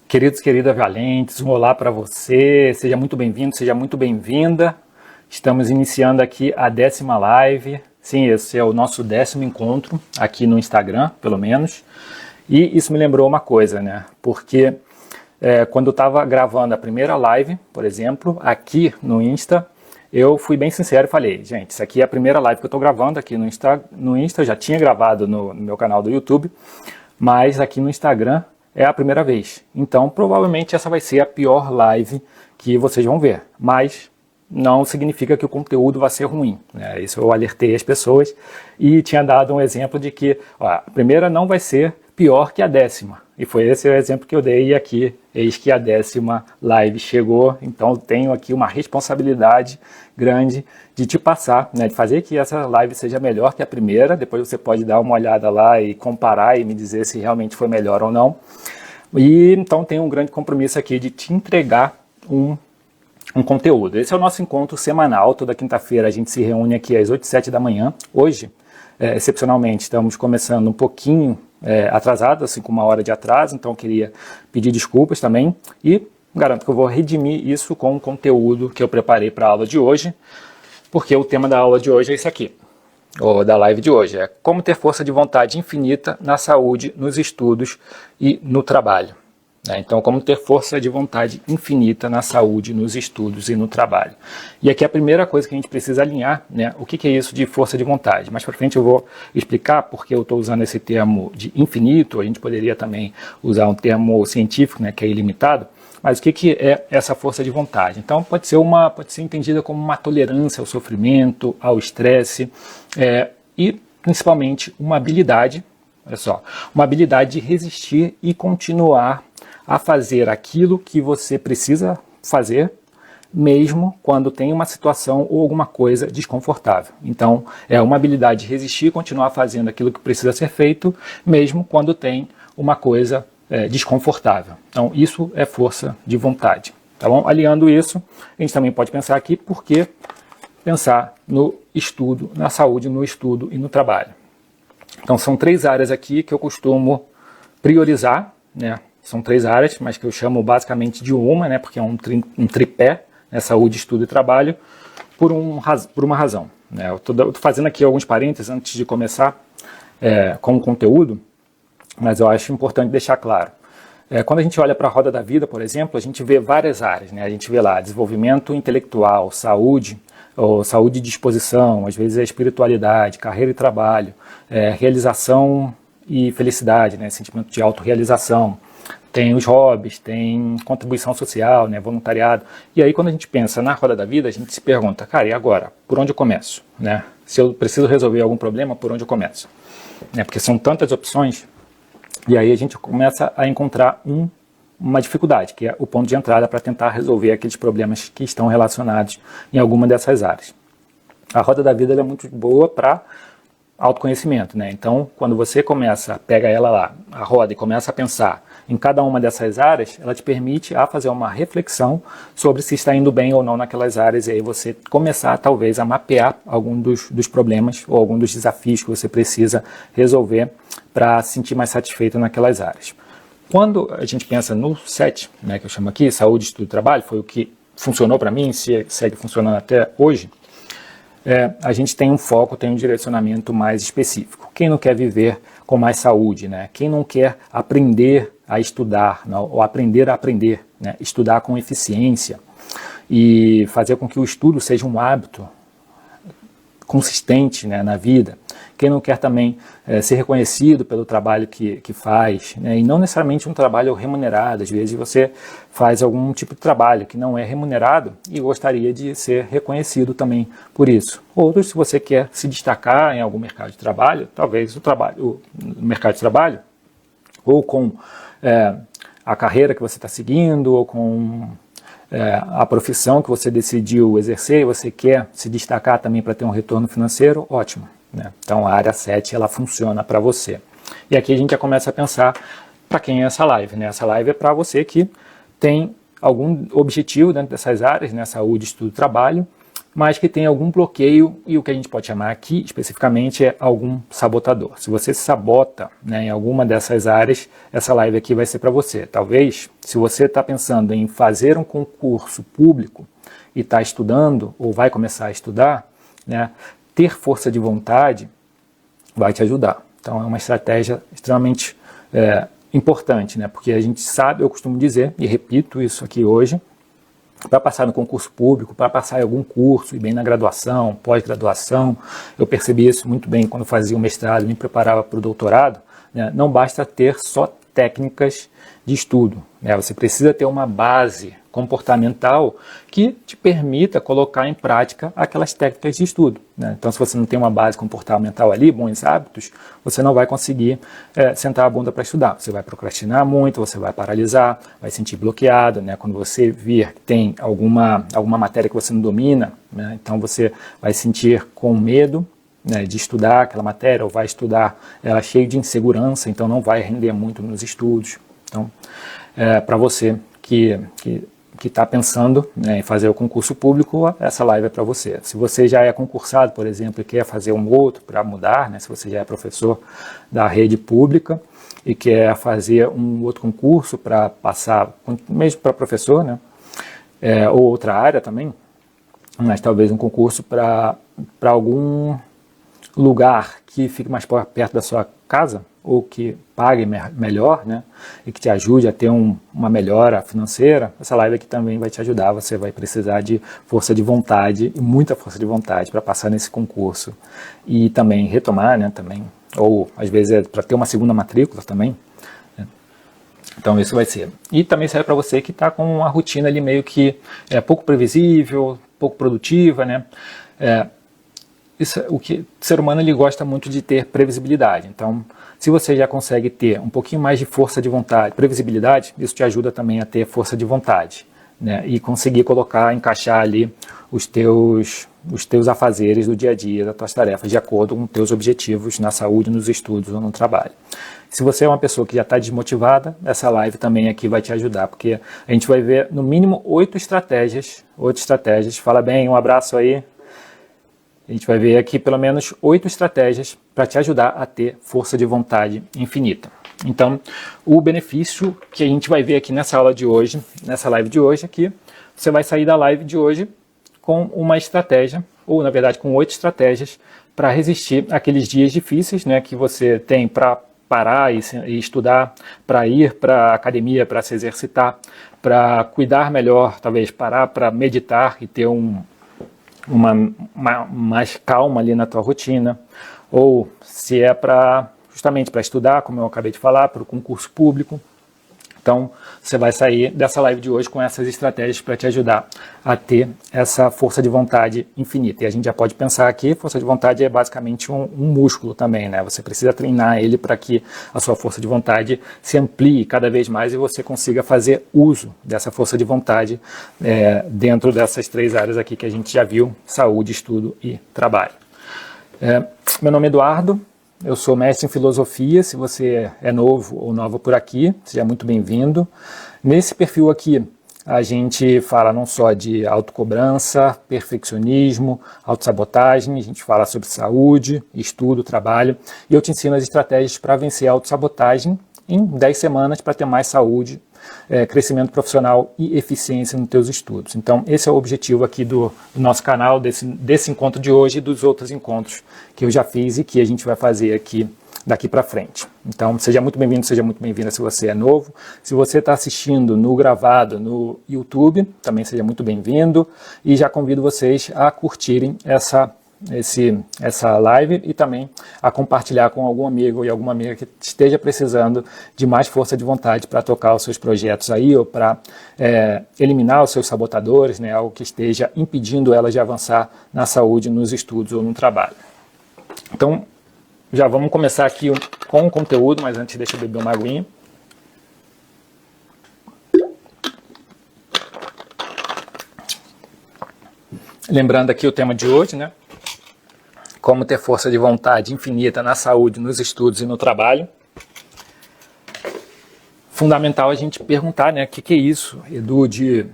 Queridos, queridas valentes, um olá para você, seja muito bem-vindo, seja muito bem-vinda. Estamos iniciando aqui a 10ª live, sim, esse é o nosso 10º encontro aqui no Instagram, pelo menos. E isso me lembrou uma coisa, né, porque quando eu estava gravando a primeira live, por exemplo, aqui no Insta, eu fui bem sincero e falei, gente, isso aqui é a primeira live que eu estou gravando aqui no Insta, eu já tinha gravado no meu canal do YouTube, mas aqui no Instagram é a primeira vez. Então, provavelmente essa vai ser a pior live que vocês vão ver, mas não significa que o conteúdo vai ser ruim, né? Isso eu alertei as pessoas e tinha dado um exemplo de que a primeira não vai ser pior que a 10ª. E foi esse o exemplo que eu dei aqui, eis que a 10ª live chegou, então tenho aqui uma responsabilidade grande de te passar, né, de fazer que essa live seja melhor que a primeira, depois você pode dar uma olhada lá e comparar e me dizer se realmente foi melhor ou não. E então tenho um grande compromisso aqui de te entregar um conteúdo. Esse é o nosso encontro semanal, toda quinta-feira a gente se reúne aqui às 8 e 7 da manhã. Hoje, excepcionalmente, estamos começando um pouquinho atrasado, assim, com 1 hora de atraso, então eu queria pedir desculpas também e garanto que eu vou redimir isso com o conteúdo que eu preparei para a aula de hoje, porque o tema da aula de hoje é isso aqui, ou da live de hoje, é como ter força de vontade infinita na saúde, nos estudos e no trabalho. Então, como ter força de vontade infinita na saúde, nos estudos e no trabalho. E aqui a primeira coisa que a gente precisa alinhar, né, o que é isso de força de vontade. Mais para frente eu vou explicar porque eu estou usando esse termo de infinito, a gente poderia também usar um termo científico, né, que é ilimitado, mas o que é essa força de vontade? Então, pode ser entendida como uma tolerância ao sofrimento, ao estresse, e principalmente uma habilidade, olha só, uma habilidade de resistir e continuar a fazer aquilo que você precisa fazer, mesmo quando tem uma situação ou alguma coisa desconfortável. Então, é uma habilidade de resistir e continuar fazendo aquilo que precisa ser feito, mesmo quando tem uma coisa desconfortável. Então, isso é força de vontade. Tá bom? Aliando isso, a gente também pode pensar aqui por que pensar no estudo, na saúde, no estudo e no trabalho. Então, são 3 áreas aqui que eu costumo priorizar, né? São 3 áreas, mas que eu chamo basicamente de uma, né, porque é um tripé, né, saúde, estudo e trabalho, por uma razão. Né. Eu estou fazendo aqui alguns parênteses antes de começar com o conteúdo, mas eu acho importante deixar claro. Quando a gente olha para a roda da vida, por exemplo, a gente vê várias áreas. Né, a gente vê lá desenvolvimento intelectual, saúde, ou saúde e disposição, às vezes é espiritualidade, carreira e trabalho, realização e felicidade, né, sentimento de autorrealização. Tem os hobbies, tem contribuição social, né, voluntariado. E aí quando a gente pensa na roda da vida, a gente se pergunta, cara, e agora? Por onde eu começo? Né? Se eu preciso resolver algum problema, por onde eu começo? Porque são tantas opções, e aí a gente começa a encontrar uma dificuldade, que é o ponto de entrada para tentar resolver aqueles problemas que estão relacionados em alguma dessas áreas. A roda da vida ela é muito boa para autoconhecimento, né? Então, quando você pega ela lá, a roda, e começa a pensar em cada uma dessas áreas, ela te permite fazer uma reflexão sobre se está indo bem ou não naquelas áreas, e aí você começar, talvez, a mapear algum dos problemas ou algum dos desafios que você precisa resolver para se sentir mais satisfeito naquelas áreas. Quando a gente pensa no 7, né, que eu chamo aqui, saúde, estudo e trabalho, foi o que funcionou para mim, segue funcionando até hoje, a gente tem um foco, tem um direcionamento mais específico. Quem não quer viver com mais saúde, né? Quem não quer aprender a estudar, não, ou aprender a aprender, né? Estudar com eficiência e fazer com que o estudo seja um hábito consistente, né, na vida. Quem não quer também ser reconhecido pelo trabalho que faz, né, e não necessariamente um trabalho remunerado. Às vezes você faz algum tipo de trabalho que não é remunerado e gostaria de ser reconhecido também por isso. Outros, se você quer se destacar em algum mercado de trabalho, talvez o mercado de trabalho, ou com a carreira que você está seguindo, ou com a profissão que você decidiu exercer e você quer se destacar também para ter um retorno financeiro, ótimo. Né? Então a área 7 ela funciona para você. E aqui a gente já começa a pensar para quem é essa live. Né? Essa live é para você que tem algum objetivo dentro dessas áreas, né? Saúde, estudo, trabalho, mas que tem algum bloqueio, e o que a gente pode chamar aqui especificamente é algum sabotador. Se você se sabota, né, em alguma dessas áreas, essa live aqui vai ser para você. Talvez, se você está pensando em fazer um concurso público e está estudando, ou vai começar a estudar, né, ter força de vontade vai te ajudar. Então é uma estratégia extremamente importante, né, porque a gente sabe, eu costumo dizer, e repito isso aqui hoje, para passar no concurso público, para passar em algum curso, e bem na graduação, pós-graduação, eu percebi isso muito bem quando fazia o mestrado, me preparava para o doutorado, né? Não basta ter só técnicas de estudo, né? Você precisa ter uma base comportamental que te permita colocar em prática aquelas técnicas de estudo, né? Então, se você não tem uma base comportamental ali, bons hábitos, você não vai conseguir sentar a bunda para estudar. Você vai procrastinar muito, você vai paralisar, vai sentir bloqueado, né? Quando você vir que tem alguma matéria que você não domina, né? Então você vai sentir com medo, né, de estudar aquela matéria, ou vai estudar ela cheio de insegurança, então não vai render muito nos estudos. Então, para você que está pensando, né, em fazer o concurso público, essa live é para você. Se você já é concursado, por exemplo, e quer fazer um outro para mudar, né, se você já é professor da rede pública e quer fazer um outro concurso para passar, mesmo para professor, né, ou outra área também, mas talvez um concurso para algum lugar que fique mais perto da sua casa, ou que pague melhor, né, e que te ajude a ter uma melhora financeira, essa live aqui também vai te ajudar. Você vai precisar de força de vontade, e muita força de vontade, para passar nesse concurso e também retomar, né, também, ou às vezes para ter uma segunda matrícula também, né? Então isso vai ser. E também serve para você que está com uma rotina ali meio que pouco previsível, pouco produtiva, né? O ser humano ele gosta muito de ter previsibilidade. Então, se você já consegue ter um pouquinho mais de força de vontade, previsibilidade, isso te ajuda também a ter força de vontade, né? E conseguir encaixar ali os teus afazeres do dia a dia, das tuas tarefas, de acordo com os teus objetivos na saúde, nos estudos ou no trabalho. Se você é uma pessoa que já está desmotivada, essa live também aqui vai te ajudar, porque a gente vai ver no mínimo 8 estratégias. Fala bem, um abraço aí. A gente vai ver aqui pelo menos 8 estratégias para te ajudar a ter força de vontade infinita. Então, o benefício que a gente vai ver aqui nessa aula de hoje, nessa live de hoje aqui, você vai sair da live de hoje com uma estratégia, ou na verdade com 8 estratégias para resistir àqueles dias difíceis, né, que você tem para parar e estudar, para ir para a academia, para se exercitar, para cuidar melhor, talvez parar para meditar e ter mais calma ali na tua rotina, ou se é justamente para estudar, como eu acabei de falar, para o concurso público. Então, você vai sair dessa live de hoje com essas estratégias para te ajudar a ter essa força de vontade infinita. E a gente já pode pensar aqui, força de vontade é basicamente um músculo também, né? Você precisa treinar ele para que a sua força de vontade se amplie cada vez mais e você consiga fazer uso dessa força de vontade dentro dessas 3 áreas aqui que a gente já viu: saúde, estudo e trabalho. Meu nome é Eduardo. Eu sou mestre em filosofia. Se você é novo ou nova por aqui, seja muito bem-vindo. Nesse perfil aqui, a gente fala não só de autocobrança, perfeccionismo, autossabotagem, a gente fala sobre saúde, estudo, trabalho, e eu te ensino as estratégias para vencer a autossabotagem em 10 semanas para ter mais saúde, crescimento profissional e eficiência nos teus estudos. Então, esse é o objetivo aqui do nosso canal, desse encontro de hoje e dos outros encontros que eu já fiz e que a gente vai fazer aqui daqui para frente. Então, seja muito bem-vindo, seja muito bem-vinda se você é novo. Se você está assistindo no gravado no YouTube, também seja muito bem-vindo. E já convido vocês a curtirem essa live e também a compartilhar com algum amigo e alguma amiga que esteja precisando de mais força de vontade para tocar os seus projetos aí, ou para eliminar os seus sabotadores, né, algo que esteja impedindo ela de avançar na saúde, nos estudos ou no trabalho. Então, já vamos começar aqui com o conteúdo, mas antes deixa eu beber uma aguinha. Lembrando aqui o tema de hoje, né? Como ter força de vontade infinita na saúde, nos estudos e no trabalho. Fundamental a gente perguntar, né, o que é isso, Edu, de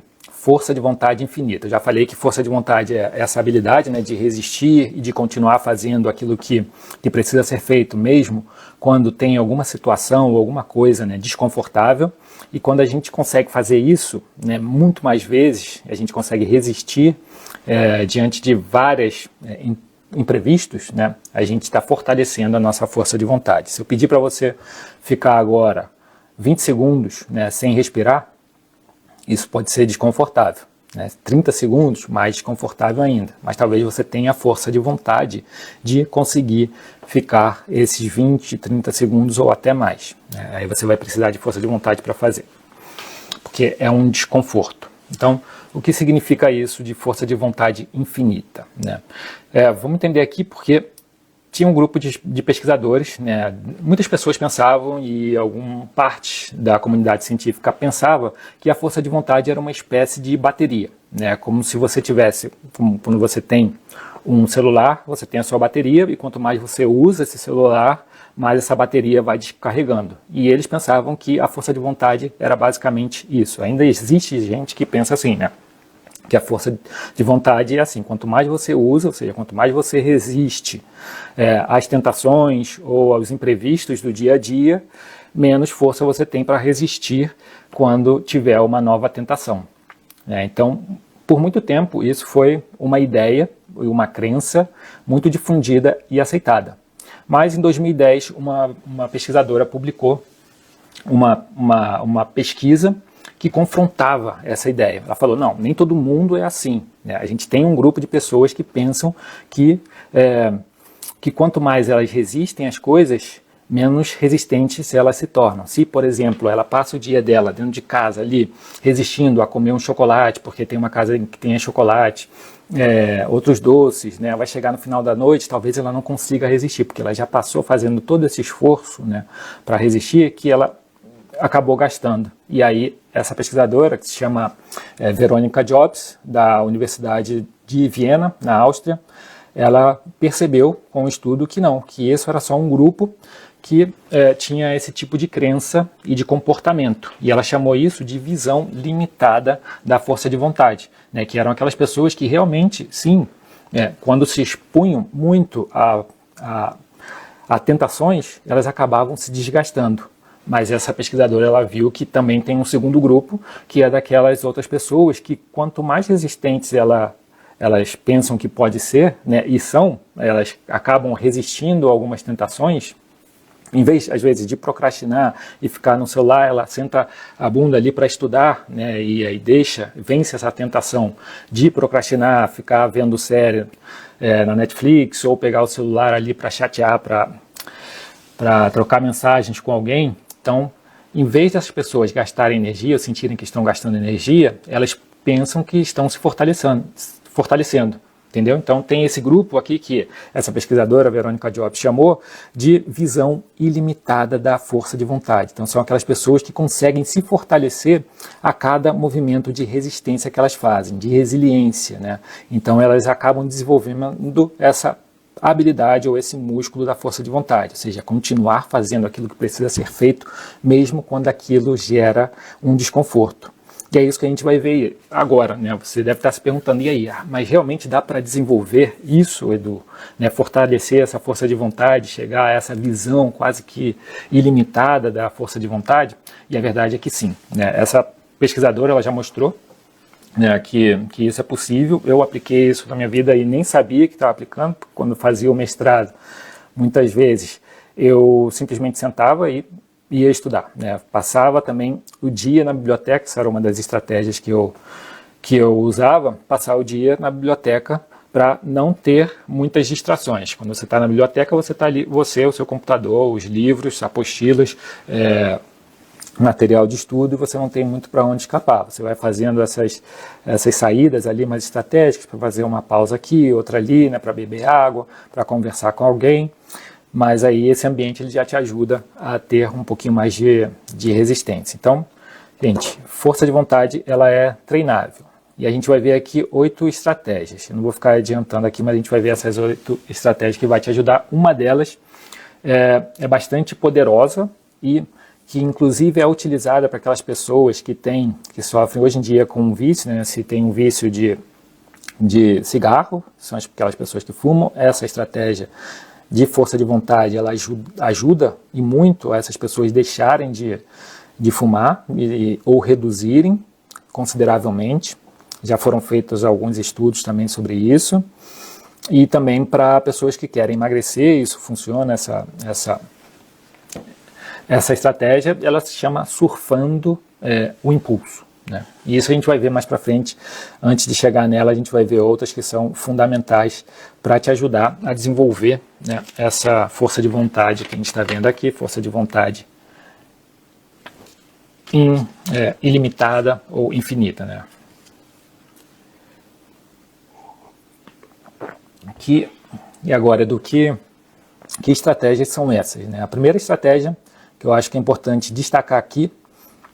força de vontade infinita. Eu já falei que força de vontade é essa habilidade, né, de resistir e de continuar fazendo aquilo que precisa ser feito, mesmo quando tem alguma situação ou alguma coisa, né, desconfortável. E quando a gente consegue fazer isso, né, muito mais vezes, a gente consegue resistir diante de várias imprevistos, né, a gente está fortalecendo a nossa força de vontade. Se eu pedir para você ficar agora 20 segundos, né, sem respirar, isso pode ser desconfortável. 30 segundos, mais desconfortável ainda. Mas talvez você tenha a força de vontade de conseguir ficar esses 20, 30 segundos ou até mais. Aí você vai precisar de força de vontade para fazer, porque é um desconforto. Então, o que significa isso de força de vontade infinita? Vamos entender aqui porque tinha um grupo de pesquisadores, né? Muitas pessoas pensavam, e alguma parte da comunidade científica pensava, que a força de vontade era uma espécie de bateria, né? Como se você tivesse, quando você tem um celular, você tem a sua bateria, e quanto mais você usa esse celular, mais essa bateria vai descarregando. E eles pensavam que a força de vontade era basicamente isso. Ainda existe gente que pensa assim, né? Que a força de vontade é assim, quanto mais você usa, ou seja, quanto mais você resiste às tentações ou aos imprevistos do dia a dia, menos força você tem para resistir quando tiver uma nova tentação. Então, por muito tempo, isso foi uma ideia e uma crença muito difundida e aceitada. Mas em 2010, uma pesquisadora publicou uma pesquisa que confrontava essa ideia. Ela falou, não, nem todo mundo é assim. A gente tem um grupo de pessoas que pensam que quanto mais elas resistem às coisas, menos resistentes elas se tornam. Se, por exemplo, ela passa o dia dela dentro de casa ali, resistindo a comer um chocolate, porque tem uma casa que tenha chocolate, outros doces, né? Vai chegar no final da noite, talvez ela não consiga resistir, porque ela já passou fazendo todo esse esforço, né, para resistir, que ela acabou gastando. E aí, essa pesquisadora, que se chama Veronica Jobs, da Universidade de Viena, na Áustria, ela percebeu com o estudo que não, que isso era só um grupo que tinha esse tipo de crença e de comportamento. E ela chamou isso de visão limitada da força de vontade, né, que eram aquelas pessoas que realmente, sim, quando se expunham muito a tentações, elas acabavam se desgastando. Mas essa pesquisadora, ela viu que também tem um segundo grupo, que é daquelas outras pessoas que quanto mais resistentes elas pensam que pode ser, né, e são, elas acabam resistindo a algumas tentações. Em vez, às vezes, de procrastinar e ficar no celular, ela senta a bunda ali para estudar, né, e aí vence essa tentação de procrastinar, ficar vendo série na Netflix, ou pegar o celular ali para chatear, para trocar mensagens com alguém. Então, em vez dessas pessoas gastarem energia ou sentirem que estão gastando energia, elas pensam que estão se fortalecendo, entendeu? Então, tem esse grupo aqui que essa pesquisadora, Veronica Jobs, chamou de visão ilimitada da força de vontade. Então, são aquelas pessoas que conseguem se fortalecer a cada movimento de resistência que elas fazem, de resiliência, né? Então, elas acabam desenvolvendo essa habilidade ou esse músculo da força de vontade, ou seja, continuar fazendo aquilo que precisa ser feito, mesmo quando aquilo gera um desconforto. E é isso que a gente vai ver agora, né? Você deve estar se perguntando, e aí, mas realmente dá para desenvolver isso, Edu? Né? Fortalecer essa força de vontade, chegar a essa visão quase que ilimitada da força de vontade? E a verdade é que sim, né? Essa pesquisadora, ela já mostrou, né, que isso é possível. Eu apliquei isso na minha vida e nem sabia que estava aplicando. Quando fazia o mestrado, muitas vezes eu simplesmente sentava e ia estudar, né? Passava também o dia na biblioteca, isso era uma das estratégias que eu usava, passar o dia na biblioteca para não ter muitas distrações. Quando você está na biblioteca, você está ali, o seu computador, os livros, apostilas, material de estudo, e você não tem muito para onde escapar. Você vai fazendo essas saídas ali mais estratégicas, para fazer uma pausa aqui, outra ali, né, para beber água, para conversar com alguém, mas aí esse ambiente ele já te ajuda a ter um pouquinho mais de resistência. Então, gente, força de vontade, ela é treinável. E a gente vai ver aqui 8 estratégias. Eu não vou ficar adiantando aqui, mas a gente vai ver essas 8 estratégias que vai te ajudar. Uma delas é bastante poderosa e que inclusive é utilizada para aquelas pessoas que sofrem hoje em dia com um vício, né? Se tem um vício de cigarro, são aquelas pessoas que fumam. Essa estratégia de força de vontade, ela ajuda e muito essas pessoas deixarem de fumar ou reduzirem consideravelmente. Já foram feitos alguns estudos também sobre isso. E também para pessoas que querem emagrecer, isso funciona, essa estratégia, ela se chama surfando o impulso, né? E isso a gente vai ver mais para frente. Antes de chegar nela, a gente vai ver outras que são fundamentais para te ajudar a desenvolver, né, essa força de vontade que a gente está vendo aqui, força de vontade ilimitada ou infinita, né? E agora, que estratégias são essas, né? A primeira estratégia que eu acho que é importante destacar aqui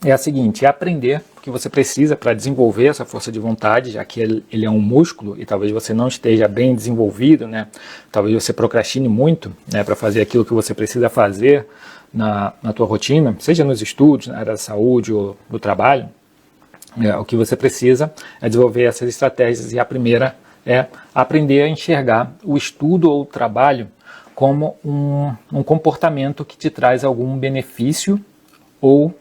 é a seguinte: é aprender o que você precisa para desenvolver essa força de vontade, já que ele é um músculo e talvez você não esteja bem desenvolvido, né? Talvez você procrastine muito, né, para fazer aquilo que você precisa fazer na tua rotina, seja nos estudos, na área da saúde ou do trabalho. O que você precisa é desenvolver essas estratégias, e a primeira é aprender a enxergar o estudo ou o trabalho como um comportamento que te traz algum benefício ou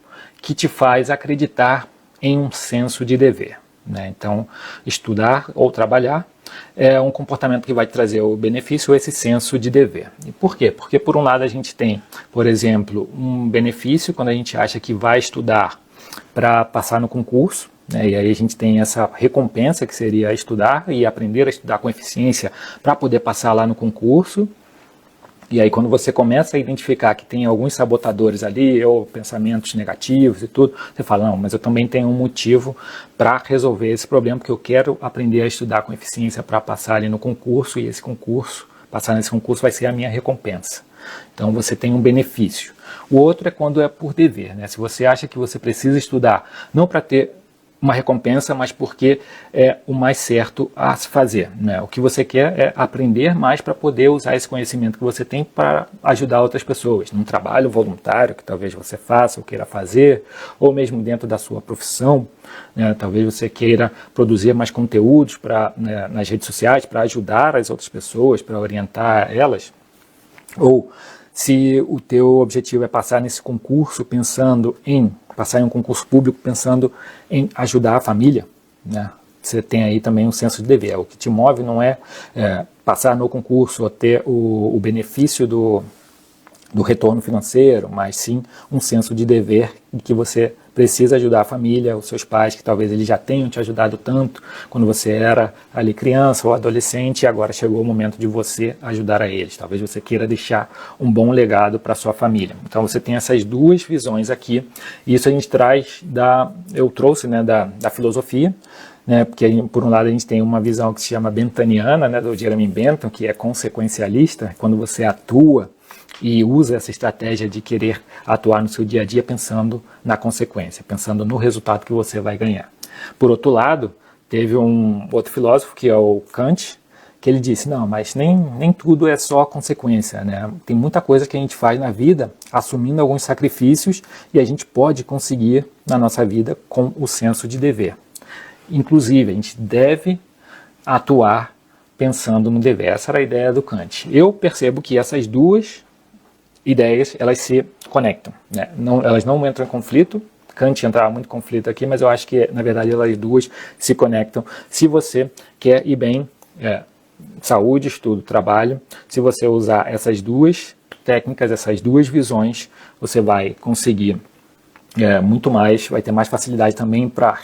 que te faz acreditar em um senso de dever, né? Então, estudar ou trabalhar é um comportamento que vai te trazer o benefício ou esse senso de dever. E por quê? Porque, por um lado, a gente tem, por exemplo, um benefício quando a gente acha que vai estudar para passar no concurso, né? E aí a gente tem essa recompensa que seria estudar e aprender a estudar com eficiência para poder passar lá no concurso. E aí quando você começa a identificar que tem alguns sabotadores ali, ou pensamentos negativos e tudo, você fala, não, mas eu também tenho um motivo para resolver esse problema, porque eu quero aprender a estudar com eficiência para passar ali no concurso, e esse concurso, passar nesse concurso vai ser a minha recompensa. Então você tem um benefício. O outro é quando é por dever, né? Se você acha que você precisa estudar, não para ter uma recompensa, mas porque é o mais certo a se fazer, né? O que você quer é aprender mais para poder usar esse conhecimento que você tem para ajudar outras pessoas, num trabalho voluntário que talvez você faça ou queira fazer, ou mesmo dentro da sua profissão, né? Talvez você queira produzir mais conteúdos né, nas redes sociais para ajudar as outras pessoas, para orientar elas, ou se o teu objetivo é passar nesse concurso passar em um concurso público pensando em ajudar a família, né? Você tem aí também um senso de dever. O que te move não é passar no concurso ou ter o benefício do retorno financeiro, mas sim um senso de dever de que você precisa ajudar a família, os seus pais, que talvez eles já tenham te ajudado tanto quando você era ali criança ou adolescente, e agora chegou o momento de você ajudar a eles. Talvez você queira deixar um bom legado para a sua família. Então você tem essas duas visões aqui, e isso a gente traz eu trouxe, né, da filosofia, né, porque por um lado a gente tem uma visão que se chama bentaniana, né, do Jeremy Bentham, que é consequencialista, quando você atua e usa essa estratégia de querer atuar no seu dia a dia pensando na consequência, pensando no resultado que você vai ganhar. Por outro lado, teve um outro filósofo, que é o Kant, que ele disse, não, mas nem tudo é só consequência, né? Tem muita coisa que a gente faz na vida assumindo alguns sacrifícios, e a gente pode conseguir na nossa vida com o senso de dever. Inclusive, a gente deve atuar pensando no dever. Essa era a ideia do Kant. Eu percebo que essas duas ideias, elas se conectam, né? Elas não entram em conflito. Kant entrava muito em conflito aqui, mas eu acho que, na verdade, elas duas se conectam. Se você quer ir bem, saúde, estudo, trabalho, se você usar essas duas técnicas, essas duas visões, você vai conseguir muito mais, vai ter mais facilidade também para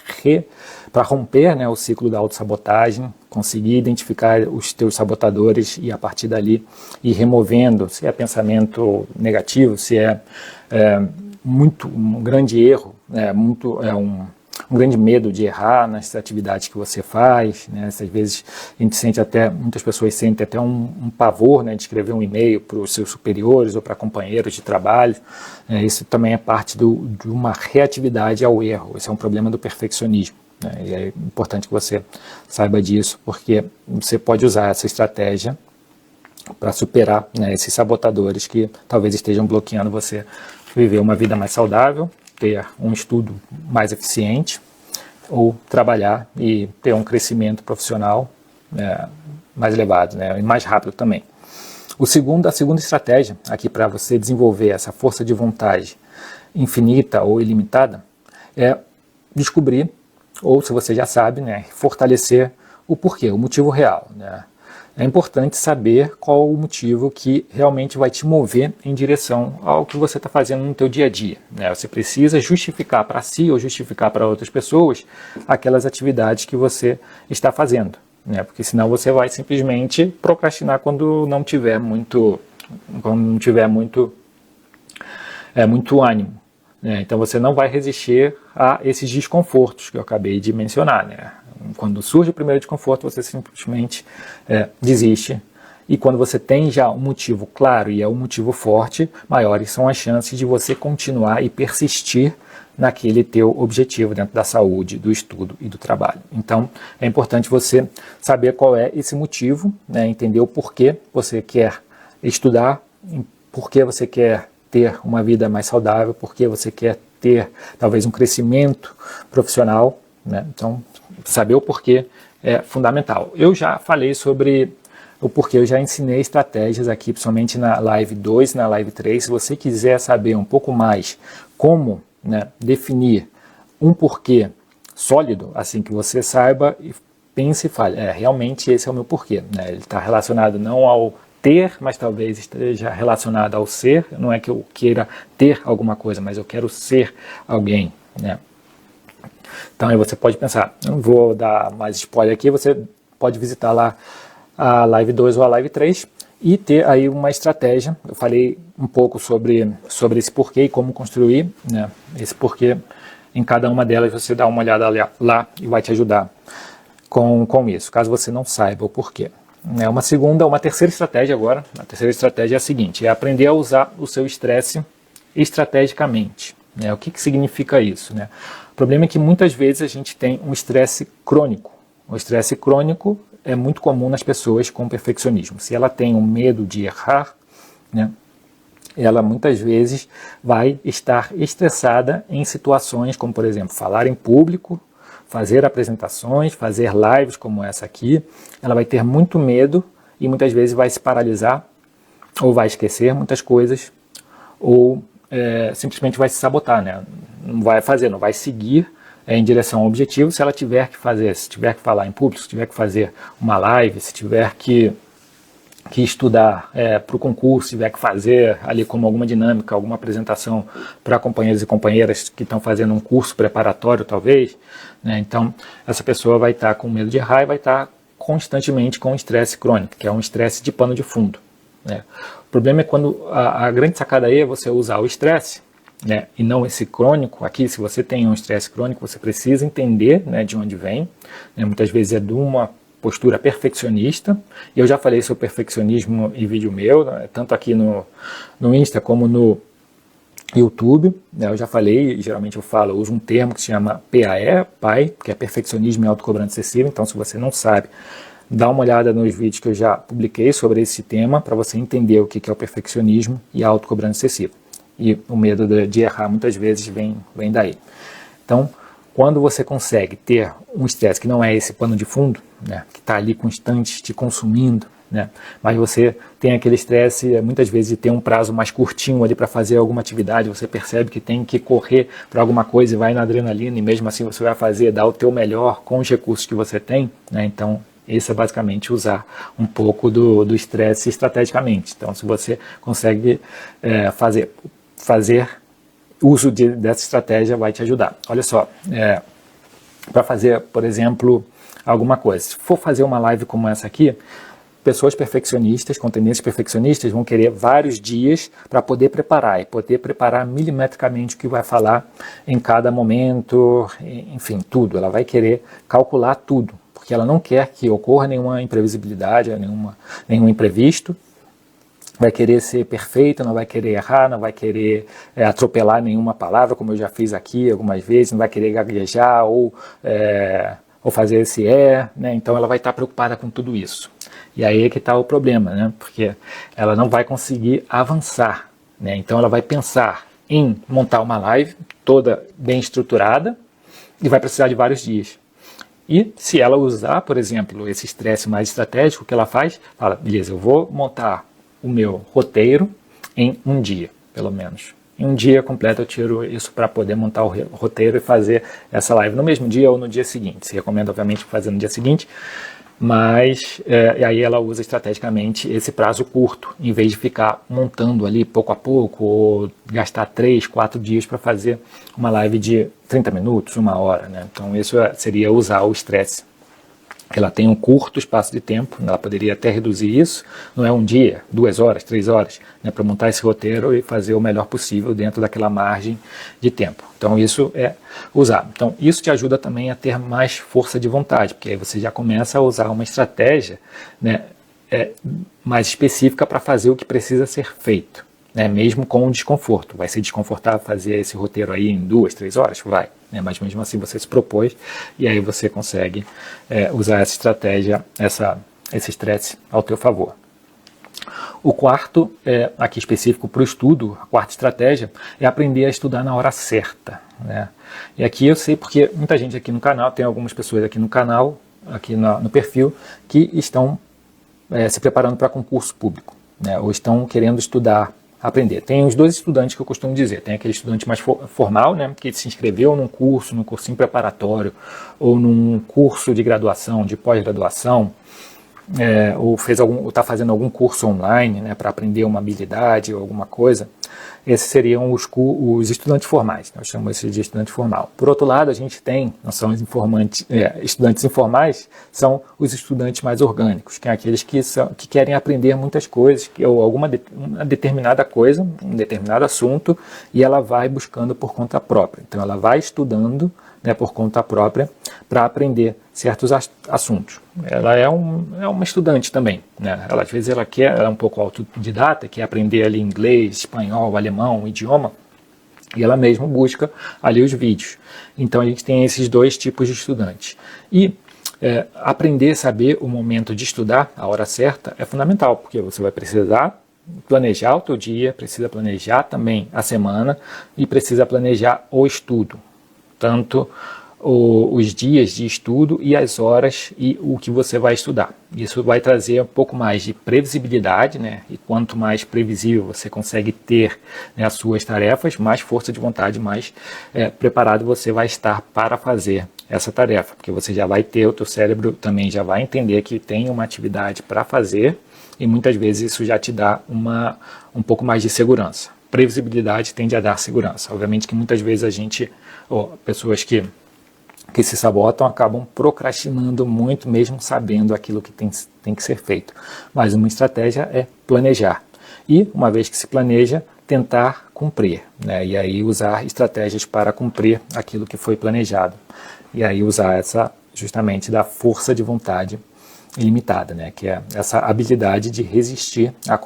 romper, né, o ciclo da autossabotagem, conseguir identificar os teus sabotadores e a partir dali ir removendo, se é pensamento negativo, se é um grande erro, um grande medo de errar nas atividades que você faz, né? Às vezes muitas pessoas sentem até um pavor, né, de escrever um e-mail para os seus superiores ou para companheiros de trabalho. Isso também é parte de uma reatividade ao erro. Esse é um problema do perfeccionismo, né? E é importante que você saiba disso, porque você pode usar essa estratégia para superar, né, esses sabotadores que talvez estejam bloqueando você viver uma vida mais saudável, ter um estudo mais eficiente, ou trabalhar e ter um crescimento profissional mais elevado, né, e mais rápido também. A segunda estratégia aqui para você desenvolver essa força de vontade infinita ou ilimitada é descobrir, ou se você já sabe, né, fortalecer o porquê, o motivo real, né. É importante saber qual o motivo que realmente vai te mover em direção ao que você está fazendo no teu dia a dia, né? Você precisa justificar para si ou justificar para outras pessoas aquelas atividades que você está fazendo, né? Porque senão você vai simplesmente procrastinar quando não tiver muito ânimo, né? Então você não vai resistir a esses desconfortos que eu acabei de mencionar, né? Quando surge o primeiro desconforto, você simplesmente desiste. E quando você tem já um motivo claro e é um motivo forte, maiores são as chances de você continuar e persistir naquele teu objetivo dentro da saúde, do estudo e do trabalho. Então, é importante você saber qual é esse motivo, né, entender o porquê você quer estudar, porquê você quer ter uma vida mais saudável, porquê você quer ter talvez um crescimento profissional, né? Então, saber o porquê é fundamental. Eu já falei sobre o porquê, eu já ensinei estratégias aqui, principalmente na live 2 e na live 3. Se você quiser saber um pouco mais como, né, definir um porquê sólido, assim que você saiba, pense e fale, realmente esse é o meu porquê, né? Ele está relacionado não ao ter, mas talvez esteja relacionado ao ser. Não é que eu queira ter alguma coisa, mas eu quero ser alguém, né? Então aí você pode pensar, não vou dar mais spoiler aqui, você pode visitar lá a live 2 ou a live 3 e ter aí uma estratégia. Eu falei um pouco sobre esse porquê e como construir, né, esse porquê. Em cada uma delas você dá uma olhada lá e vai te ajudar com isso, caso você não saiba o porquê. Uma terceira estratégia agora, a terceira estratégia é a seguinte, é aprender a usar o seu estresse estrategicamente, né? O que significa isso, né? O problema é que muitas vezes a gente tem um estresse crônico. O estresse crônico é muito comum nas pessoas com perfeccionismo. Se ela tem um medo de errar, né, ela muitas vezes vai estar estressada em situações como, por exemplo, falar em público, fazer apresentações, fazer lives como essa aqui. Ela vai ter muito medo e muitas vezes vai se paralisar ou vai esquecer muitas coisas ou simplesmente vai se sabotar, né? Não vai fazer, não vai seguir em direção ao objetivo. Se ela tiver que fazer, se tiver que falar em público, se tiver que fazer uma live, se tiver que estudar para o concurso, se tiver que fazer ali como alguma dinâmica, alguma apresentação para companheiros e companheiras que estão fazendo um curso preparatório talvez, né? Então essa pessoa vai estar com medo de errar e vai estar constantemente com estresse crônico, que é um estresse de pano de fundo, né? O problema é quando a grande sacada aí é você usar o estresse, né, e não esse crônico. Aqui, se você tem um estresse crônico, você precisa entender, né, de onde vem, né? Muitas vezes é de uma postura perfeccionista, e eu já falei sobre perfeccionismo em vídeo meu, né, tanto aqui no Insta como no YouTube, né? Eu já falei, geralmente eu uso um termo que se chama PAE, que é perfeccionismo e autocobrança excessiva. Então, se você não sabe, dá uma olhada nos vídeos que eu já publiquei sobre esse tema, para você entender o que é o perfeccionismo e a autocobrança excessiva. E o medo de errar muitas vezes vem daí. Então, quando você consegue ter um estresse que não é esse pano de fundo, né, que está ali constante, te consumindo, né, mas você tem aquele estresse muitas vezes de ter um prazo mais curtinho ali para fazer alguma atividade, você percebe que tem que correr para alguma coisa e vai na adrenalina, e mesmo assim você vai fazer, dar o teu melhor com os recursos que você tem, né? Então, esse é basicamente usar um pouco do estresse estrategicamente. Então, se você consegue fazer uso dessa estratégia, vai te ajudar. Olha só, para fazer, por exemplo, alguma coisa. Se for fazer uma live como essa aqui, pessoas perfeccionistas, com tendências perfeccionistas, vão querer vários dias para poder preparar, e poder preparar milimetricamente o que vai falar em cada momento, enfim, tudo. Ela vai querer calcular tudo, porque ela não quer que ocorra nenhuma imprevisibilidade, nenhum imprevisto. Vai querer ser perfeita, não vai querer errar, não vai querer atropelar nenhuma palavra, como eu já fiz aqui algumas vezes, não vai querer gaguejar ou fazer esse né? Então ela vai estar preocupada com tudo isso. E aí é que está o problema, né? Porque ela não vai conseguir avançar, né? Então ela vai pensar em montar uma live toda bem estruturada e vai precisar de vários dias. E se ela usar, por exemplo, esse estresse mais estratégico, o que ela faz? Fala, beleza, eu vou montar o meu roteiro em um dia, pelo menos. Em um dia completo eu tiro isso para poder montar o roteiro e fazer essa live no mesmo dia ou no dia seguinte. Se recomenda, obviamente, fazer no dia seguinte, mas aí ela usa estrategicamente esse prazo curto, em vez de ficar montando ali pouco a pouco, ou gastar 3, 4 dias para fazer uma live de 30 minutos, 1 hora, né? Então isso seria usar o estresse. Ela tem um curto espaço de tempo, ela poderia até reduzir isso, não é um dia, 2 horas, 3 horas, né, para montar esse roteiro e fazer o melhor possível dentro daquela margem de tempo. Então isso é usar. Então isso te ajuda também a ter mais força de vontade, porque aí você já começa a usar uma estratégia, né, mais específica para fazer o que precisa ser feito, né, mesmo com o desconforto. Vai ser desconfortável fazer esse roteiro aí em 2, 3 horas? Vai. Mas mesmo assim você se propôs e aí você consegue usar essa estratégia, esse estresse ao teu favor. O quarto, aqui específico para o estudo, a quarta estratégia é aprender a estudar na hora certa, né? E aqui eu sei porque muita gente aqui no canal, tem algumas pessoas aqui no canal, aqui no perfil, que estão se preparando para concurso público, né? Ou estão querendo estudar, aprender. Tem os dois estudantes que eu costumo dizer. Tem aquele estudante mais formal, né, que se inscreveu num cursinho preparatório, ou num curso de graduação, de pós-graduação, ou está fazendo algum curso online, né, para aprender uma habilidade ou alguma coisa. Esses seriam os estudantes formais, nós chamamos isso de estudante formal. Por outro lado, a gente tem, não são os estudantes informais, são os estudantes mais orgânicos, que são aqueles que querem aprender muitas coisas, ou uma determinada coisa, um determinado assunto, e ela vai buscando por conta própria. Então ela vai estudando, né, por conta própria para aprender certos assuntos. Ela é uma estudante também, né? Às vezes ela é um pouco autodidata, quer aprender ali inglês, espanhol, alemão, um idioma, e ela mesma busca ali os vídeos. Então a gente tem esses dois tipos de estudantes. E aprender a saber o momento de estudar, a hora certa, é fundamental, porque você vai precisar planejar o teu dia, precisa planejar também a semana e precisa planejar o estudo. Tanto os dias de estudo e as horas e o que você vai estudar. Isso vai trazer um pouco mais de previsibilidade, né? E quanto mais previsível você consegue ter, né, as suas tarefas, mais força de vontade, mais preparado você vai estar para fazer essa tarefa, porque você já vai ter, o teu cérebro também já vai entender que tem uma atividade para fazer e muitas vezes isso já te dá um pouco mais de segurança. Previsibilidade tende a dar segurança. Obviamente que muitas vezes pessoas que se sabotam acabam procrastinando muito, mesmo sabendo aquilo que tem que ser feito. Mas uma estratégia é planejar. E, uma vez que se planeja, tentar cumprir, né? E aí usar estratégias para cumprir aquilo que foi planejado. E aí usar justamente da força de vontade ilimitada, né? Que é essa habilidade de resistir e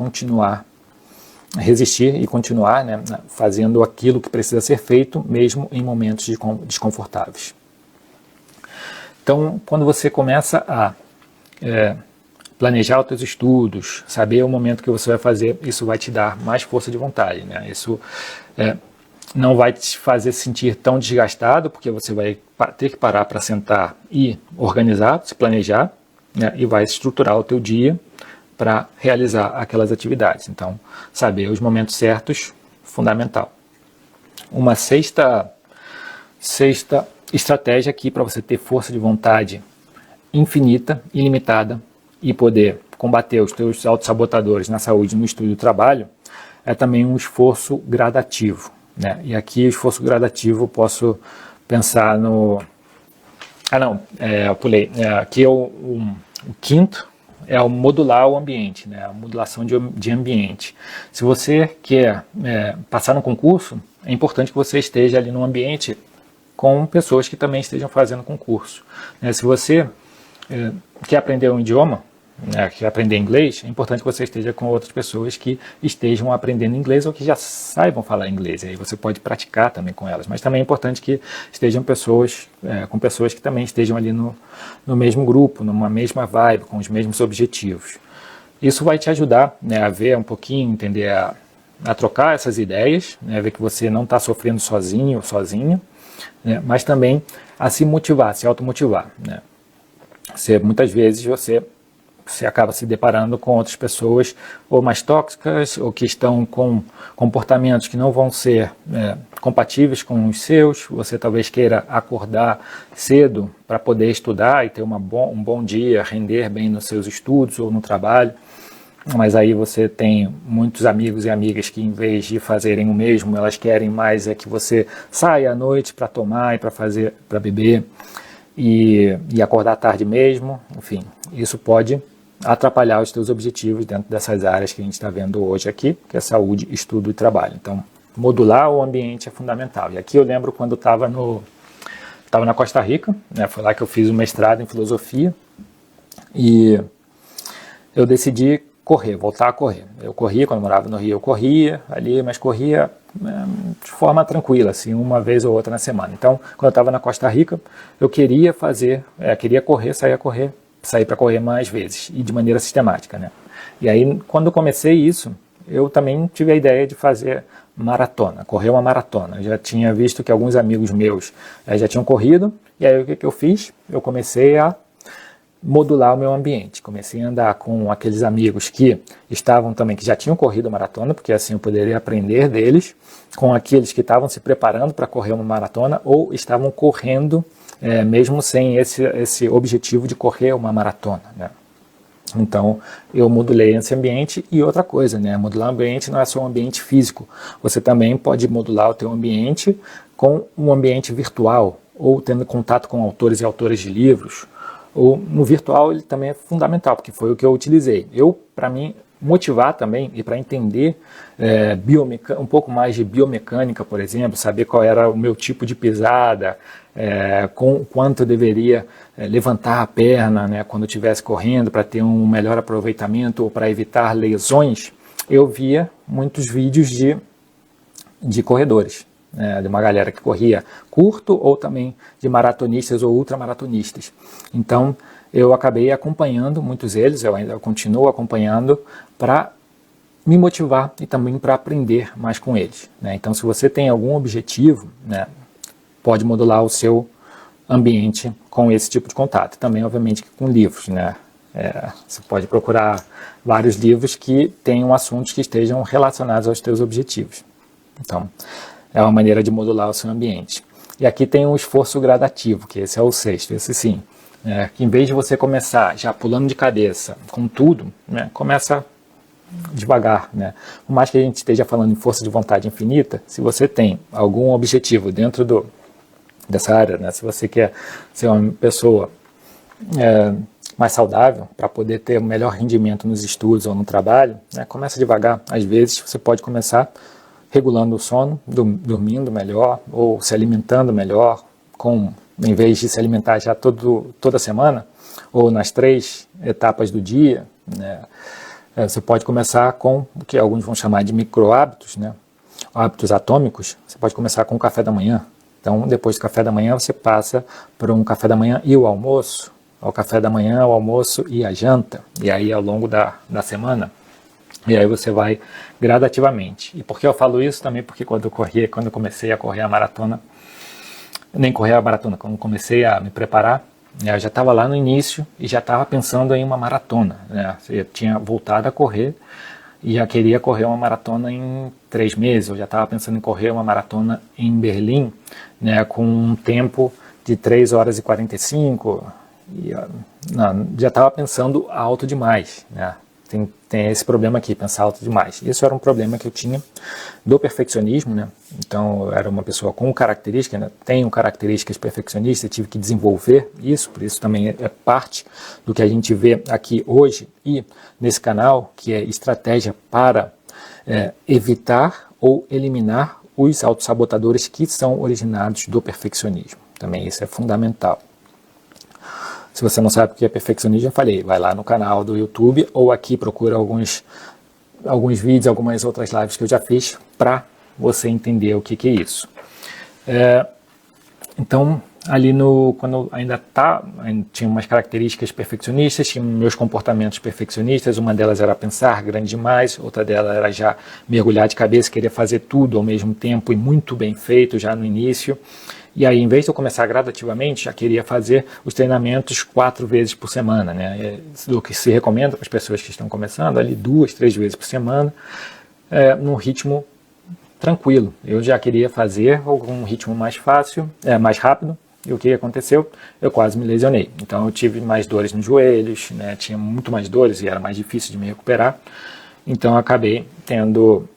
continuar, né, fazendo aquilo que precisa ser feito, mesmo em momentos desconfortáveis. Então, quando você começa a planejar os seus estudos, saber o momento que você vai fazer, isso vai te dar mais força de vontade, né? Isso não vai te fazer sentir tão desgastado, porque você vai ter que parar para sentar e organizar, se planejar, né? E vai estruturar o teu dia para realizar aquelas atividades. Então, saber os momentos certos, fundamental. Uma sexta estratégia aqui para você ter força de vontade infinita, ilimitada e poder combater os teus autossabotadores na saúde, no estudo e no trabalho, é também um esforço gradativo, né? E aqui, esforço gradativo, posso pensar no... eu pulei. Aqui é o quinto, é o modular o ambiente, né? A modulação de ambiente. Se você quer passar no concurso, é importante que você esteja ali no ambiente com pessoas que também estejam fazendo concurso, né? Se você quer aprender um idioma, né, quer aprender inglês, é importante que você esteja com outras pessoas que estejam aprendendo inglês ou que já saibam falar inglês. Aí você pode praticar também com elas, mas também é importante que estejam com pessoas que também estejam ali no mesmo grupo, numa mesma vibe, com os mesmos objetivos. Isso vai te ajudar, né, a ver um pouquinho, entender a trocar essas ideias, né, ver que você não está sofrendo sozinho ou sozinho, né, mas também a se motivar, se automotivar, né. Muitas vezes você acaba se deparando com outras pessoas ou mais tóxicas ou que estão com comportamentos que não vão ser compatíveis com os seus. Você talvez queira acordar cedo para poder estudar e ter um bom dia, render bem nos seus estudos ou no trabalho, mas aí você tem muitos amigos e amigas que, em vez de fazerem o mesmo, elas querem mais que você saia à noite para tomar e para beber e acordar tarde mesmo. Enfim, isso pode atrapalhar os teus objetivos dentro dessas áreas que a gente está vendo hoje aqui, que é saúde, estudo e trabalho. Então, modular o ambiente é fundamental. E aqui eu lembro quando eu estava na Costa Rica, né, foi lá que eu fiz o mestrado em filosofia, e eu decidi voltar a correr. Eu corria, quando eu morava no Rio, eu corria ali, mas corria de forma tranquila, assim, uma vez ou outra na semana. Então, quando eu estava na Costa Rica, eu queria correr, sair para correr mais vezes e de maneira sistemática, né? E aí, quando eu comecei isso, eu também tive a ideia de fazer maratona, correr uma maratona. Eu já tinha visto que alguns amigos meus já tinham corrido, e aí o que eu fiz? Eu comecei a modular o meu ambiente. Comecei a andar com aqueles amigos que estavam também, que já tinham corrido maratona, porque assim eu poderia aprender deles, com aqueles que estavam se preparando para correr uma maratona ou estavam correndo mesmo sem esse objetivo de correr uma maratona, né? Então, eu modulei esse ambiente. E outra coisa, né? Modular o ambiente não é só um ambiente físico. Você também pode modular o teu ambiente com um ambiente virtual, ou tendo contato com autores e autores de livros. Ou no virtual ele também é fundamental, porque foi o que eu utilizei. Para mim, motivar também e para entender um pouco mais de biomecânica, por exemplo, saber qual era o meu tipo de pisada, quanto eu deveria levantar a perna, né, quando eu estivesse correndo, para ter um melhor aproveitamento ou para evitar lesões, eu via muitos vídeos de corredores, de uma galera que corria curto ou também de maratonistas ou ultramaratonistas. Então, eu acabei acompanhando muitos deles, eu ainda continuo acompanhando para me motivar e também para aprender mais com eles, né? Então, se você tem algum objetivo, né, pode modular o seu ambiente com esse tipo de contato. Também, obviamente, com livros, né? Você pode procurar vários livros que tenham assuntos que estejam relacionados aos teus objetivos. Então, é uma maneira de modular o seu ambiente. E aqui tem um esforço gradativo, que esse é o sexto, esse sim. Que em vez de você começar já pulando de cabeça com tudo, né, começa devagar, né? Por mais que a gente esteja falando em força de vontade infinita, se você tem algum objetivo dentro dessa área, né, se você quer ser uma pessoa mais saudável, para poder ter um melhor rendimento nos estudos ou no trabalho, né, começa devagar. Às vezes você pode começar regulando o sono, dormindo melhor, ou se alimentando melhor, em vez de se alimentar já toda semana, ou nas 3 etapas do dia, né? Você pode começar com o que alguns vão chamar de micro-hábitos, né? Hábitos atômicos. Você pode começar com o café da manhã. Então, depois do café da manhã, você passa por um café da manhã e o almoço, ao café da manhã, o almoço e a janta, e aí ao longo da semana. E aí você vai gradativamente. E por que eu falo isso? Também porque quando eu comecei a correr a maratona, nem correr a maratona, quando comecei a me preparar, eu já estava lá no início e já estava pensando em uma maratona, né? Eu tinha voltado a correr e já queria correr uma maratona em 3 meses. Eu já estava pensando em correr uma maratona em Berlim, né, com um tempo de 3 horas e 45. Já estava pensando alto demais, né? Tem esse problema aqui, pensar alto demais. Isso era um problema que eu tinha do perfeccionismo, né? Então, eu era uma pessoa com características, né? Tenho características perfeccionistas, tive que desenvolver isso, por isso também é parte do que a gente vê aqui hoje e nesse canal, que é estratégia para evitar ou eliminar os autossabotadores que são originados do perfeccionismo. Também isso é fundamental. Se você não sabe o que é perfeccionismo, já falei, vai lá no canal do YouTube ou aqui procura alguns vídeos, algumas outras lives que eu já fiz para você entender o que é isso. Então, ali quando eu ainda tinha umas características perfeccionistas, tinha meus comportamentos perfeccionistas, uma delas era pensar grande demais, outra delas era já mergulhar de cabeça, querer fazer tudo ao mesmo tempo e muito bem feito já no início. E aí, em vez de eu começar gradativamente, já queria fazer os treinamentos 4 vezes por semana, né? Do que se recomenda para as pessoas que estão começando, ali 2, 3 vezes por semana, num ritmo tranquilo. Eu já queria fazer algum ritmo mais fácil, mais rápido, e o que aconteceu? Eu quase me lesionei. Então eu tive mais dores nos joelhos, né? Tinha muito mais dores e era mais difícil de me recuperar. Então eu acabei tendo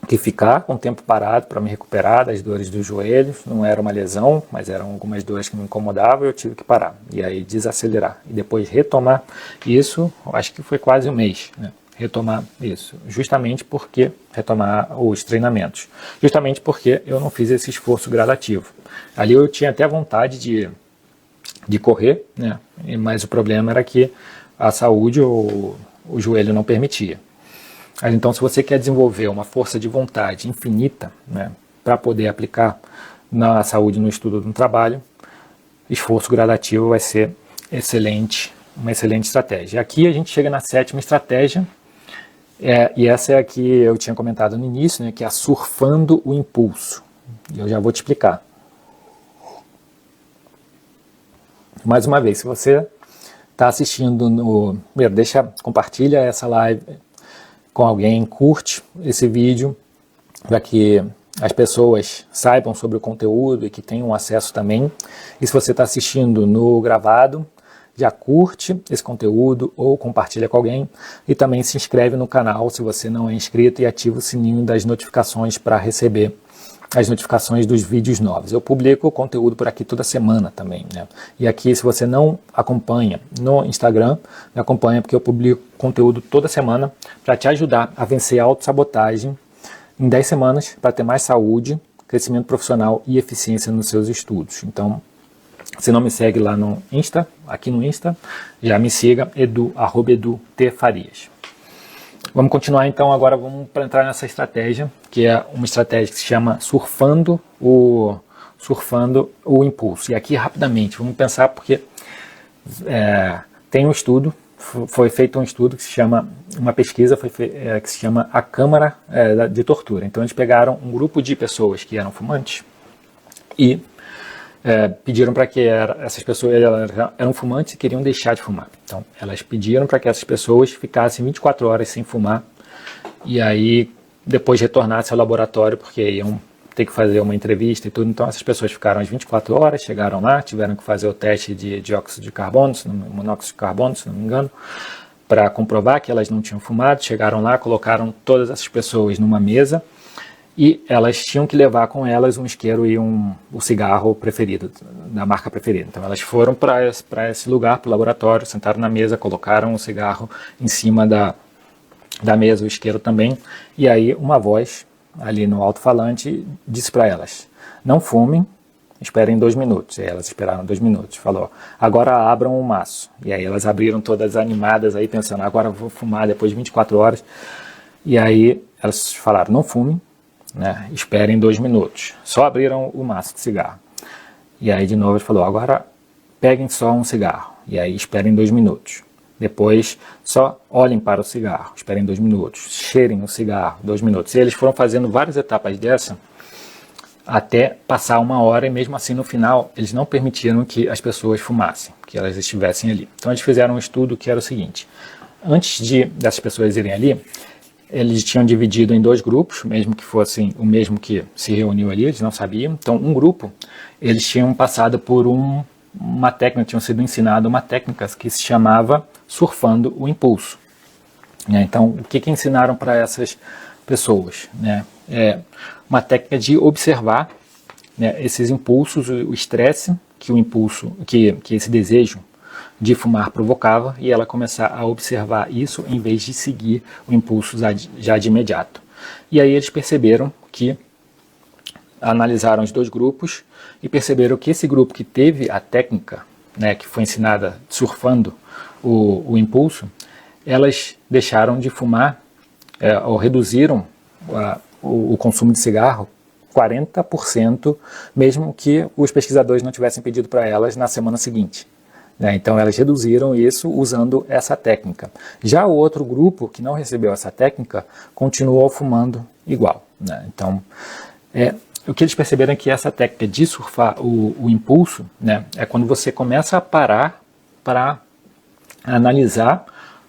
que ficar com o tempo parado para me recuperar das dores dos joelhos. Não era uma lesão, mas eram algumas dores que me incomodavam e eu tive que parar. E aí desacelerar. E depois retomar isso, acho que foi quase um mês, né? Retomar isso, justamente porque retomar os treinamentos, justamente porque eu não fiz esse esforço gradativo. Ali eu tinha até vontade de correr, né? Mas o problema era que a saúde ou o joelho não permitia. Mas então, se você quer desenvolver uma força de vontade infinita, né, para poder aplicar na saúde, no estudo, no trabalho, esforço gradativo vai ser uma excelente estratégia. Aqui a gente chega na 7ª estratégia, e essa é a que eu tinha comentado no início, né, que é a surfando o impulso. E eu já vou te explicar. Mais uma vez, se você está assistindo compartilha essa live com alguém, curte esse vídeo, para que as pessoas saibam sobre o conteúdo e que tenham acesso também. E se você está assistindo no gravado, já curte esse conteúdo ou compartilha com alguém e também se inscreve no canal se você não é inscrito e ativa o sininho das notificações para receber as notificações dos vídeos novos. Eu publico conteúdo por aqui toda semana também, né? E aqui, se você não acompanha no Instagram, me acompanha porque eu publico conteúdo toda semana para te ajudar a vencer a autossabotagem em 10 semanas para ter mais saúde, crescimento profissional e eficiência nos seus estudos. Então, se não me segue lá no Insta, aqui no Insta, já me siga, @edu_t_farias. Vamos continuar então, agora vamos entrar nessa estratégia, que é uma estratégia que se chama surfando o impulso. E aqui rapidamente, vamos pensar porque tem um estudo, foi feito um estudo que se chama, uma pesquisa que se chama a Câmara de Tortura. Então eles pegaram um grupo de pessoas que eram fumantes e pediram para que essas pessoas eram fumantes e queriam deixar de fumar. Então, elas pediram para que essas pessoas ficassem 24 horas sem fumar e aí depois retornassem ao laboratório, porque iam ter que fazer uma entrevista e tudo. Então, essas pessoas ficaram as 24 horas, chegaram lá, tiveram que fazer o teste de dióxido de carbono, monóxido de carbono, se não me engano, para comprovar que elas não tinham fumado. Chegaram lá, colocaram todas essas pessoas numa mesa, e elas tinham que levar com elas um isqueiro e o cigarro preferido, da marca preferida. Então elas foram para esse lugar, para o laboratório, sentaram na mesa, colocaram o cigarro em cima da mesa, o isqueiro também, e aí uma voz ali no alto-falante disse para elas: não fumem, esperem 2 minutos. E aí elas esperaram 2 minutos. Falou: agora abram o maço. E aí elas abriram todas animadas, aí pensando: agora eu vou fumar depois de 24 horas. E aí elas falaram: não fumem, né, esperem 2 minutos. Só abriram o maço de cigarro. E aí de novo ele falou: agora peguem só um cigarro. E aí esperem 2 minutos. Depois só olhem para o cigarro, esperem 2 minutos. Cheirem o cigarro, 2 minutos. E eles foram fazendo várias etapas dessa até passar 1 hora, e mesmo assim no final eles não permitiram que as pessoas fumassem, que elas estivessem ali. Então eles fizeram um estudo que era o seguinte: antes dessas pessoas irem ali, eles tinham dividido em 2 grupos, mesmo que fossem o mesmo que se reuniu ali, eles não sabiam. Então, um grupo, eles tinham passado por uma técnica, tinham sido ensinado uma técnica que se chamava surfando o impulso. Então, o que ensinaram para essas pessoas? É uma técnica de observar, né, esses impulsos, o estresse que o impulso, que esse desejo de fumar provocava, e ela começar a observar isso em vez de seguir o impulso já de imediato. E aí eles perceberam que, analisaram os 2 grupos e perceberam que esse grupo que teve a técnica, né, que foi ensinada surfando o impulso, elas deixaram de fumar ou reduziram o consumo de cigarro 40%, mesmo que os pesquisadores não tivessem pedido para elas na semana seguinte. Então elas reduziram isso usando essa técnica. Já o outro grupo que não recebeu essa técnica continuou fumando igual. Então, o que eles perceberam é que essa técnica de surfar o impulso, é quando você começa a parar para analisar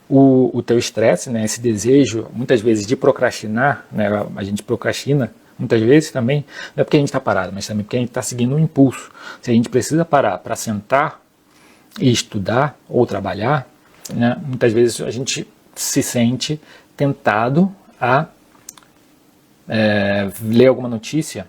o teu estresse, esse desejo, muitas vezes, de procrastinar, a gente procrastina muitas vezes também, não é porque a gente está parado, mas também porque a gente está seguindo um impulso. Se a gente precisa parar para sentar e estudar ou trabalhar, muitas vezes a gente se sente tentado a ler alguma notícia,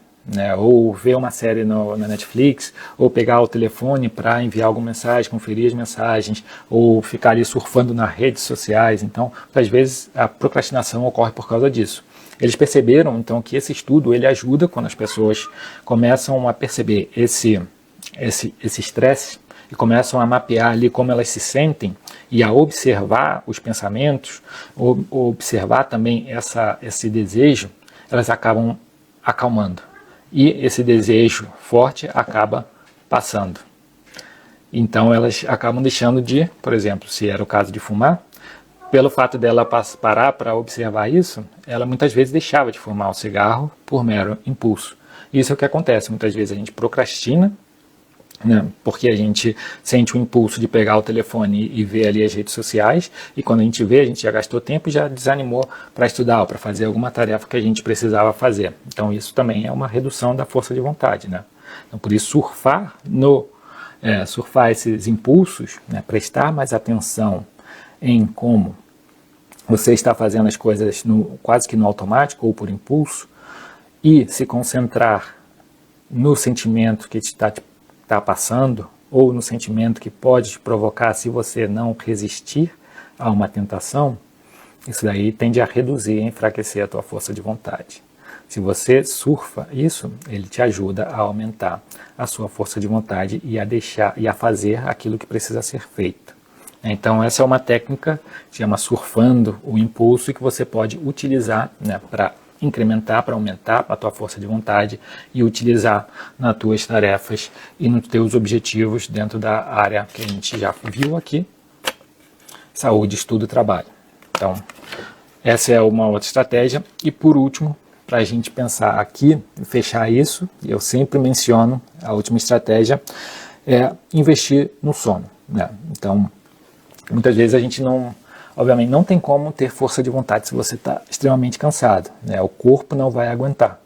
ou ver uma série na Netflix, ou pegar o telefone para enviar alguma mensagem, conferir as mensagens, ou ficar ali surfando nas redes sociais. Então, às vezes, a procrastinação ocorre por causa disso. Eles perceberam, então, que esse estudo ele ajuda quando as pessoas começam a perceber esse estresse e começam a mapear ali como elas se sentem e a observar os pensamentos, observar também esse desejo, elas acabam acalmando. E esse desejo forte acaba passando. Então elas acabam deixando de, por exemplo, se era o caso de fumar, pelo fato dela parar para observar isso, ela muitas vezes deixava de fumar o cigarro por mero impulso. Isso é o que acontece, muitas vezes a gente procrastina, porque a gente sente o impulso de pegar o telefone e ver ali as redes sociais, e quando a gente vê, a gente já gastou tempo e já desanimou para estudar ou para fazer alguma tarefa que a gente precisava fazer. Então isso também é uma redução da força de vontade. Então, por isso surfar esses impulsos, prestar mais atenção em como você está fazendo as coisas quase que no automático ou por impulso, e se concentrar no sentimento que está passando, ou no sentimento que pode te provocar se você não resistir a uma tentação, isso daí tende a reduzir e enfraquecer a tua força de vontade. Se você surfa isso, ele te ajuda a aumentar a sua força de vontade e a fazer aquilo que precisa ser feito. Então essa é uma técnica que se chama surfando o impulso e que você pode utilizar para incrementar, para aumentar a tua força de vontade e utilizar nas tuas tarefas e nos teus objetivos dentro da área que a gente já viu aqui, saúde, estudo e trabalho. Então, essa é uma outra estratégia. E por último, para a gente pensar aqui, fechar isso, eu sempre menciono a última estratégia, é investir no sono. Então, muitas vezes a gente obviamente não tem como ter força de vontade se você está extremamente cansado, o corpo não vai aguentar.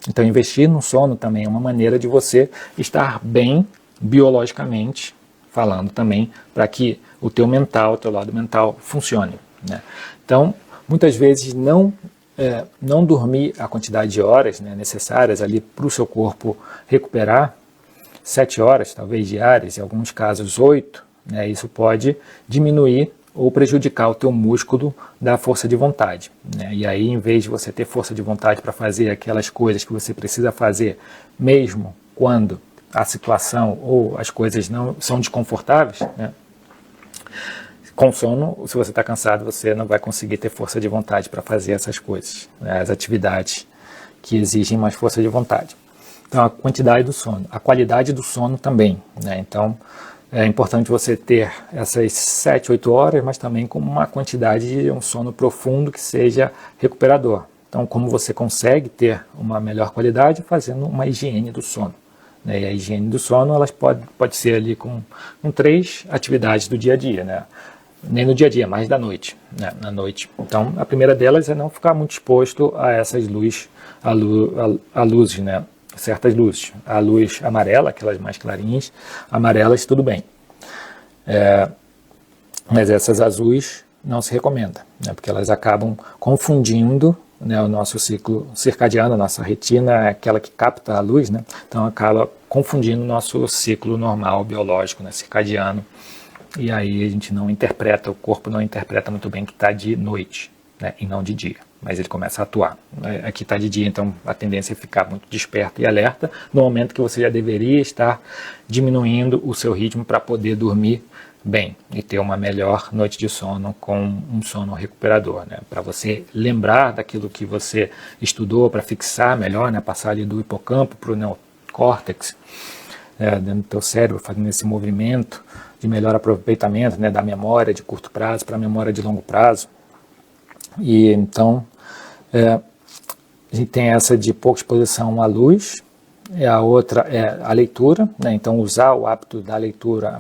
Então investir no sono também é uma maneira de você estar bem biologicamente falando também, para que o teu lado mental funcione. Então muitas vezes não dormir a quantidade de horas necessárias ali para o seu corpo recuperar, 7 horas talvez diárias, em alguns casos 8, isso pode diminuir ou prejudicar o teu músculo da força de vontade. E aí, em vez de você ter força de vontade para fazer aquelas coisas que você precisa fazer, mesmo quando a situação ou as coisas não são desconfortáveis, com sono, se você está cansado, você não vai conseguir ter força de vontade para fazer essas coisas, as atividades que exigem mais força de vontade. Então, a quantidade do sono, a qualidade do sono também. Então, é importante você ter essas 7, 8 horas, mas também com uma quantidade de um sono profundo que seja recuperador. Então, como você consegue ter uma melhor qualidade? Fazendo uma higiene do sono. E a higiene do sono elas pode ser ali com 3 atividades do dia a dia. Nem no dia a dia, mais da noite. Na noite. Então, a primeira delas é não ficar muito exposto a essas luzes, a luzes, certas luzes. A luz amarela, aquelas mais clarinhas, amarelas, tudo bem. Mas essas azuis não se recomenda, porque elas acabam confundindo o nosso ciclo circadiano, a nossa retina é aquela que capta a luz, então acaba confundindo o nosso ciclo normal, biológico, circadiano, e aí a gente não interpreta, o corpo não interpreta muito bem que está de noite, e não de dia. Mas ele começa a atuar. Aqui está de dia, então a tendência é ficar muito desperto e alerta no momento que você já deveria estar diminuindo o seu ritmo para poder dormir bem e ter uma melhor noite de sono com um sono recuperador, né? Para você lembrar daquilo que você estudou, para fixar melhor, né? Passar ali do hipocampo para o neocórtex, dentro do teu cérebro, fazendo esse movimento de melhor aproveitamento, né? Da memória de curto prazo para a memória de longo prazo. E então a gente tem essa de pouca exposição à luz, a outra é a leitura, né? Então usar o hábito da leitura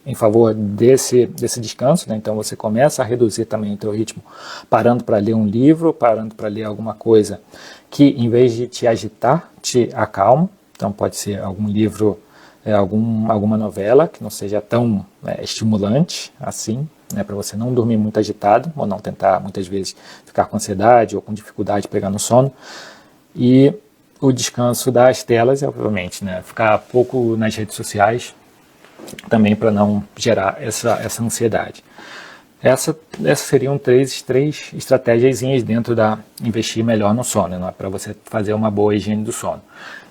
em favor desse descanso, né? Então você começa a reduzir também o teu ritmo, parando para ler um livro, parando para ler alguma coisa que, em vez de te agitar, te acalma. Então pode ser algum livro, alguma novela que não seja tão estimulante assim, né? Para você não dormir muito agitado, ou não tentar muitas vezes ficar com ansiedade ou com dificuldade de pegar no sono. E o descanso das telas, obviamente, né? Ficar pouco nas redes sociais, também para não gerar essa ansiedade. Essas seriam três estratégias dentro da investir melhor no sono, né, para você fazer uma boa higiene do sono.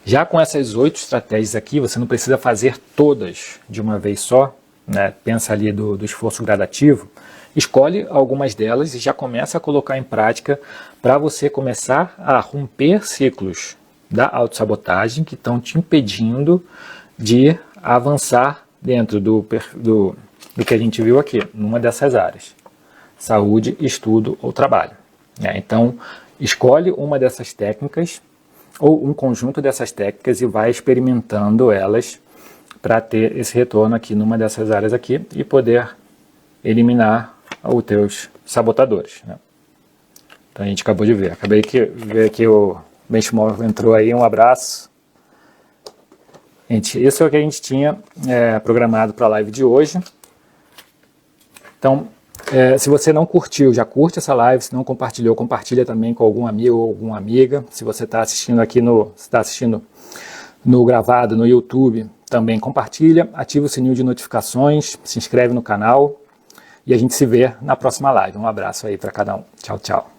Já com essas 8 estratégias aqui, você não precisa fazer todas de uma vez só, né? Pensa ali do esforço gradativo, escolhe algumas delas e já começa a colocar em prática para você começar a romper ciclos da autossabotagem que estão te impedindo de avançar dentro do que a gente viu aqui, numa dessas áreas: saúde, estudo ou trabalho. Então, escolhe uma dessas técnicas ou um conjunto dessas técnicas e vai experimentando elas para ter esse retorno aqui numa dessas áreas aqui e poder eliminar os teus sabotadores, né? Então a gente acabou de ver. Acabei de ver que o Benchmark entrou aí. Um abraço. Gente, isso é o que a gente tinha programado para a live de hoje. Então, se você não curtiu, já curte essa live. Se não compartilhou, compartilha também com algum amigo ou alguma amiga. Se você está assistindo aqui no gravado, no YouTube, também compartilha. Ativa o sininho de notificações, se inscreve no canal e a gente se vê na próxima live. Um abraço aí para cada um. Tchau, tchau.